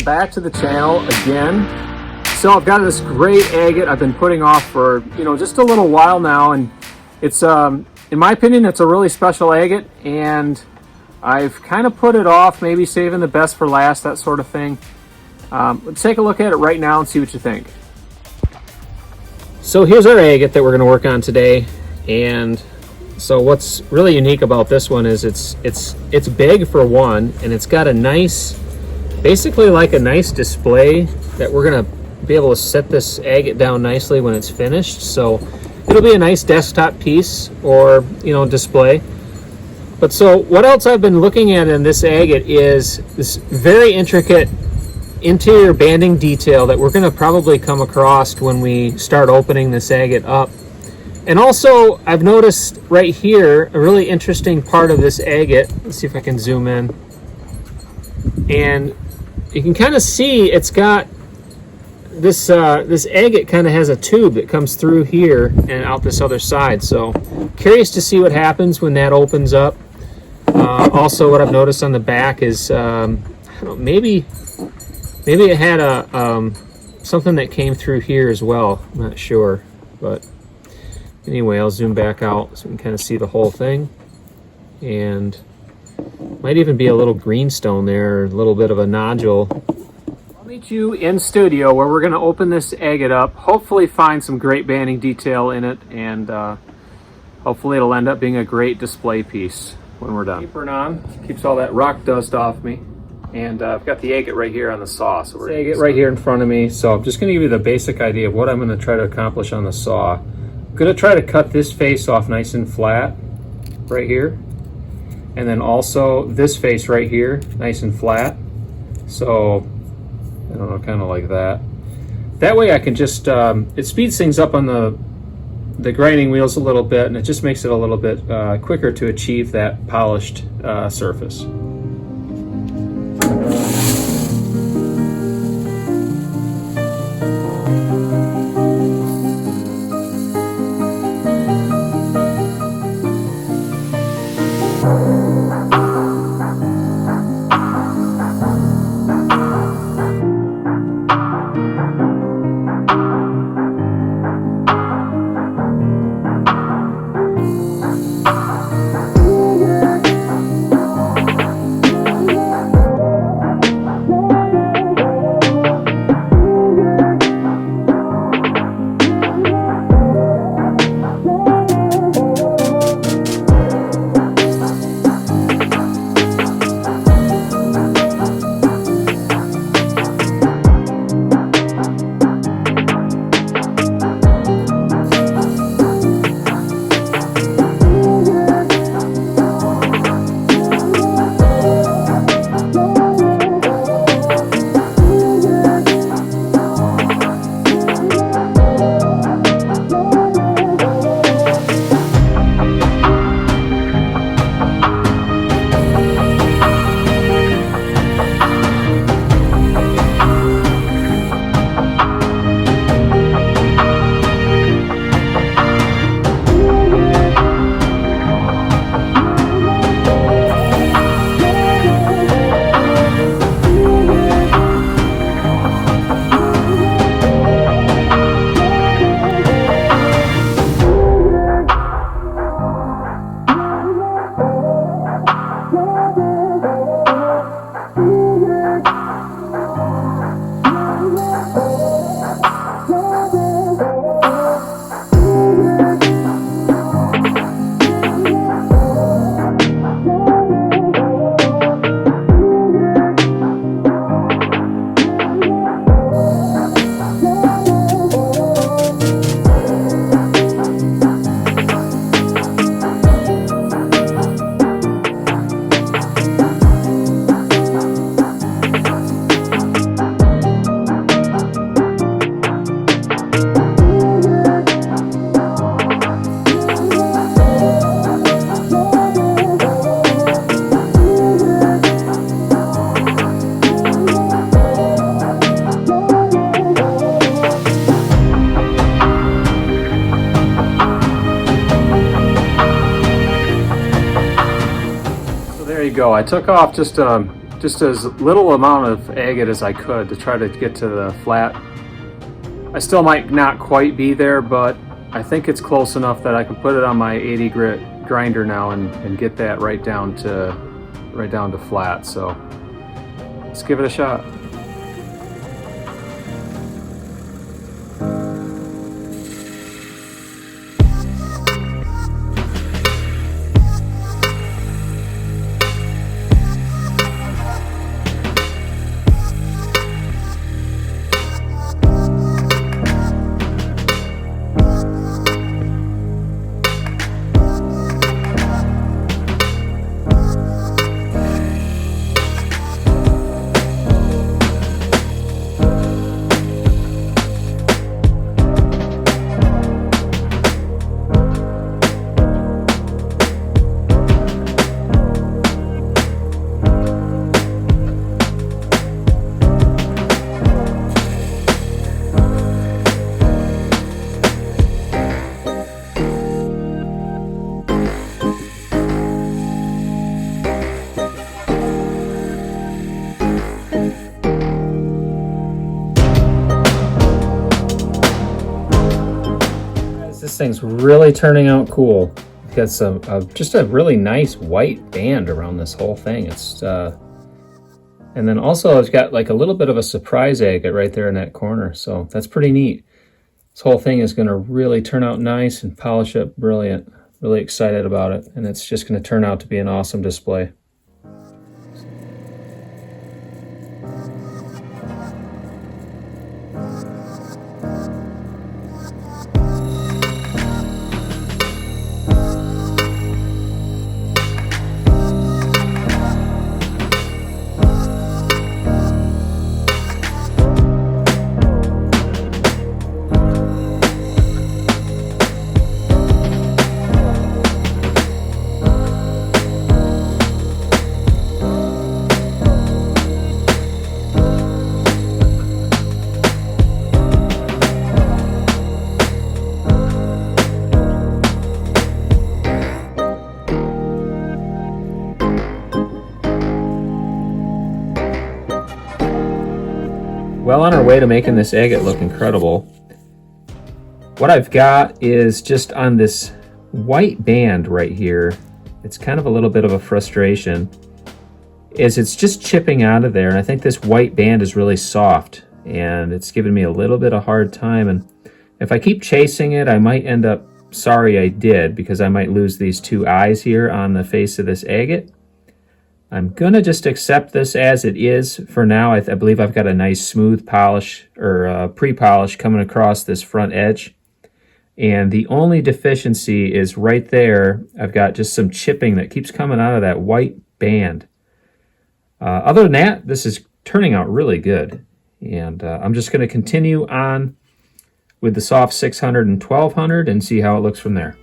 back to the channel again. So I've got this great agate I've been putting off for, just a little while now, and it's, in my opinion, it's a really special agate, and I've kind of put it off, maybe saving the best for last, that sort of thing. Let's take a look at it right now and see what you think. So here's our agate that we're going to work on today, and so what's really unique about this one is it's big for one, and it's got a nice, basically like a nice display that we're going to be able to set this agate down nicely when it's finished. So it'll be a nice desktop piece or display. But so what else I've been looking at in this agate is this very intricate interior banding detail that we're going to probably come across when we start opening this agate up. And also I've noticed right here a really interesting part of this agate. Let's see if I can zoom in, and you can kind of see it's got this this agate kind of has a tube that comes through here and out this other side. So curious to see what happens when that opens up. Also, what I've noticed on the back is I don't know, maybe it had a something that came through here as well. I'm not sure, but anyway, I'll zoom back out so we can kind of see the whole thing. And might even be a little greenstone there, a little bit of a nodule. I'll meet you in studio where we're going to open this agate up, hopefully find some great banding detail in it, and hopefully it'll end up being a great display piece when we're done. Apron on, keeps all that rock dust off me. And I've got the agate right here on the saw. So we're agate right here in front of me. So I'm just going to give you the basic idea of what I'm going to try to accomplish on the saw. I'm going to try to cut this face off nice and flat right here. And then also this face right here, nice and flat. So, I don't know, kind of like that. That way I can just, it speeds things up on the grinding wheels a little bit, and it just makes it a little bit quicker to achieve that polished surface. go. I took off just a just as little amount of agate as I could to try to get to the flat. I still might not quite be there, but I think it's close enough that I can put it on my 80 grit grinder now and get that right down to flat. So let's give it a shot. This thing's really turning out cool. It's got some just a really nice white band around this whole thing. It's and then also it's got like a little bit of a surprise agate right there in that corner, so that's pretty neat. This whole thing is going to really turn out nice and polish up brilliant. Really excited about it, and it's just going to turn out to be an awesome display. Well, on our way to making this agate look incredible, what I've got is just on this white band right here, it's kind of a little bit of a frustration, is it's just chipping out of there, and I think this white band is really soft, and it's giving me a little bit of hard time, and if I keep chasing it, I might end up sorry I did, because I might lose these two eyes here on the face of this agate. I'm gonna just accept this as it is for now. I believe I've got a nice smooth polish or pre-polish coming across this front edge. And the only deficiency is right there. I've got just some chipping that keeps coming out of that white band. Other than that, this is turning out really good. And I'm just gonna continue on with the soft 600 and 1200 and see how it looks from there.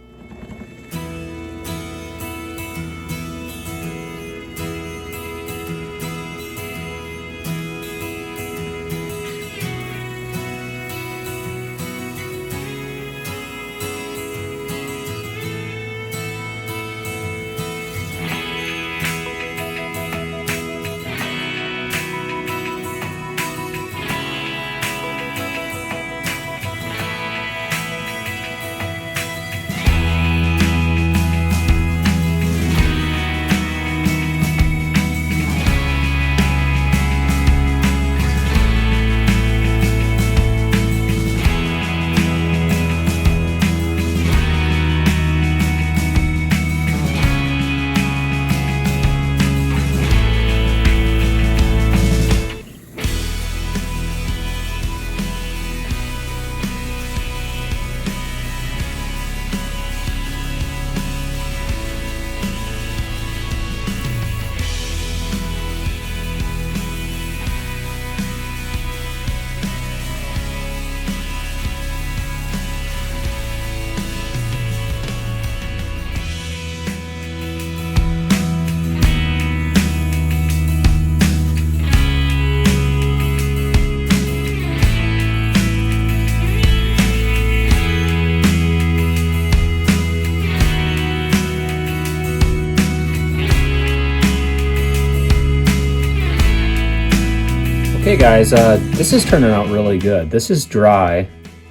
Okay guys, this is turning out really good. This is dry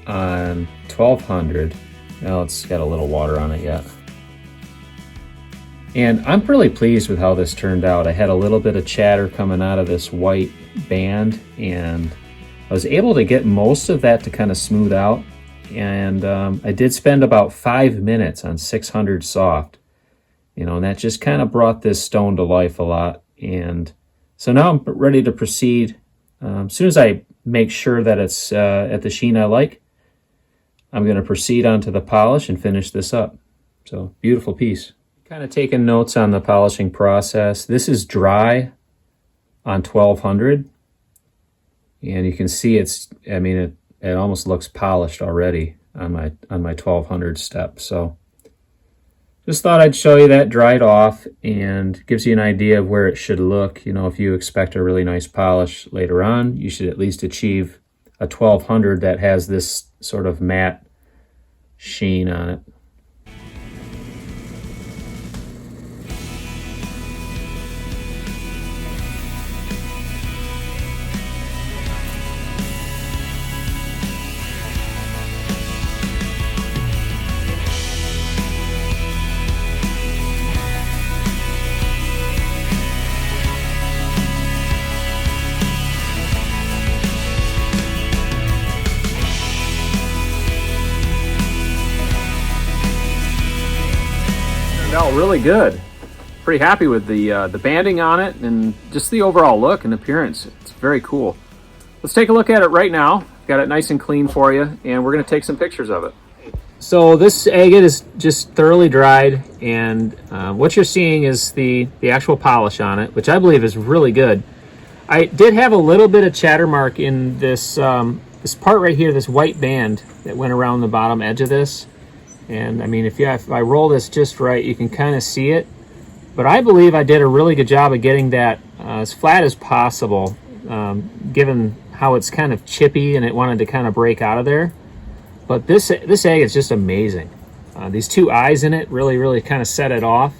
on 1200. Now it's got a little water on it yet. And I'm really pleased with how this turned out. I had a little bit of chatter coming out of this white band, and I was able to get most of that to kind of smooth out. And I did spend about 5 minutes on 600 soft, and that just kind of brought this stone to life a lot. And so now I'm ready to proceed. As soon as I make sure that it's at the sheen I like, I'm going to proceed onto the polish and finish this up. So, beautiful piece. Kind of taking notes on the polishing process. This is dry on 1200, and you can see it almost looks polished already on my 1200 step. So just thought I'd show you that dried off, and gives you an idea of where it should look. If you expect a really nice polish later on, you should at least achieve a 1200 that has this sort of matte sheen on it. Out really good. Pretty happy with the banding on it and just the overall look and appearance. It's very cool. Let's take a look at it right now. Got it nice and clean for you, and we're going to take some pictures of it. So this agate is just thoroughly dried, and what you're seeing is the actual polish on it, which I believe is really good. I did have a little bit of chatter mark in this this part right here, this white band that went around the bottom edge of this. And I mean, if I roll this just right, you can kind of see it. But I believe I did a really good job of getting that as flat as possible, given how it's kind of chippy and it wanted to kind of break out of there. But this egg is just amazing. These two eyes in it really kind of set it off.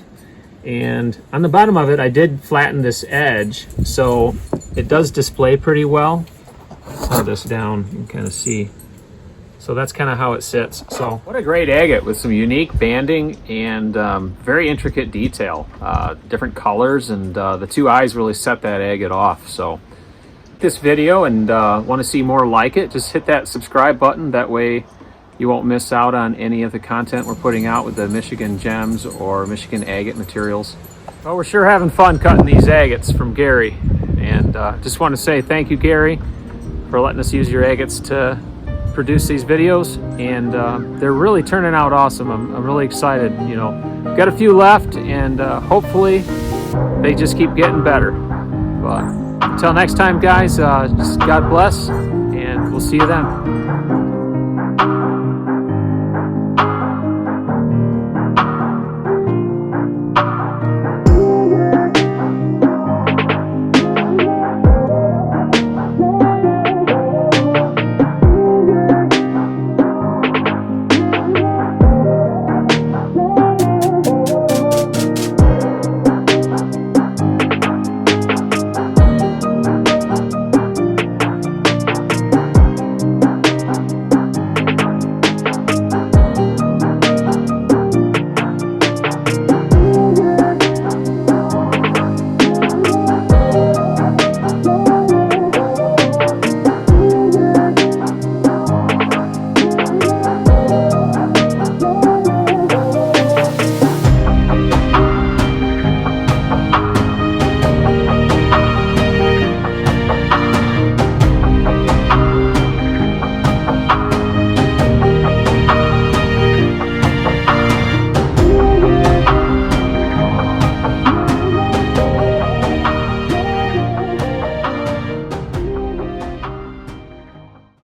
And on the bottom of it, I did flatten this edge, so it does display pretty well. Slow this down, you can kind of see. So that's kind of how it sits. So what a great agate with some unique banding and very intricate detail. Different colors, and the two eyes really set that agate off. So this video and want to see more like it, just hit that subscribe button. That way you won't miss out on any of the content we're putting out with the Michigan gems or Michigan agate materials. Well, we're sure having fun cutting these agates from Gary. And just want to say thank you, Gary, for letting us use your agates to produce these videos, and they're really turning out awesome. I'm really excited. Got a few left, and hopefully they just keep getting better. But until next time, guys, just God bless, and we'll see you then.